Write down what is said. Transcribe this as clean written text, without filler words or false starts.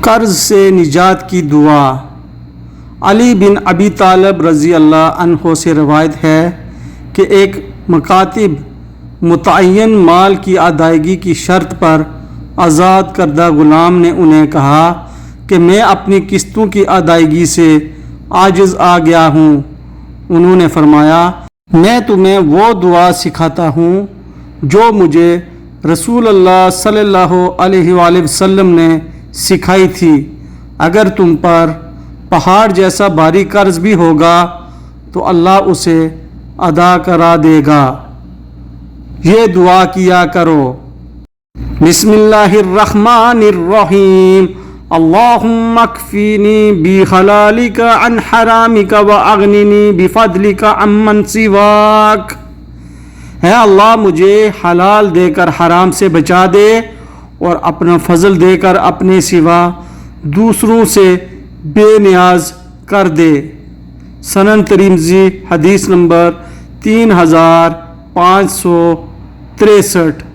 قرض سے نجات کی دعا۔ علی بن ابی طالب رضی اللہ عنہ سے روایت ہے کہ ایک مکاتب متعین مال کی ادائیگی کی شرط پر آزاد کردہ غلام نے انہیں کہا کہ میں اپنی قسطوں کی ادائیگی سے عاجز آ گیا ہوں۔ انہوں نے فرمایا، میں تمہیں وہ دعا سکھاتا ہوں جو مجھے رسول اللہ صلی اللہ علیہ وآلہ وسلم نے سکھائی تھی۔ اگر تم پر پہاڑ جیسا بھاری قرض بھی ہوگا تو اللہ اسے ادا کرا دے گا۔ یہ دعا کیا کرو۔ بسم اللہ الرحمن الرحیم۔ اللہم اکفینی بحلالک عن حرامک واغننی بفضلک عمن سواک۔ اے اللہ مجھے حلال دے کر حرام سے بچا دے اور اپنا فضل دے کر اپنے سوا دوسروں سے بے نیاز کر دے۔ سنن ترمذی حدیث نمبر 3563۔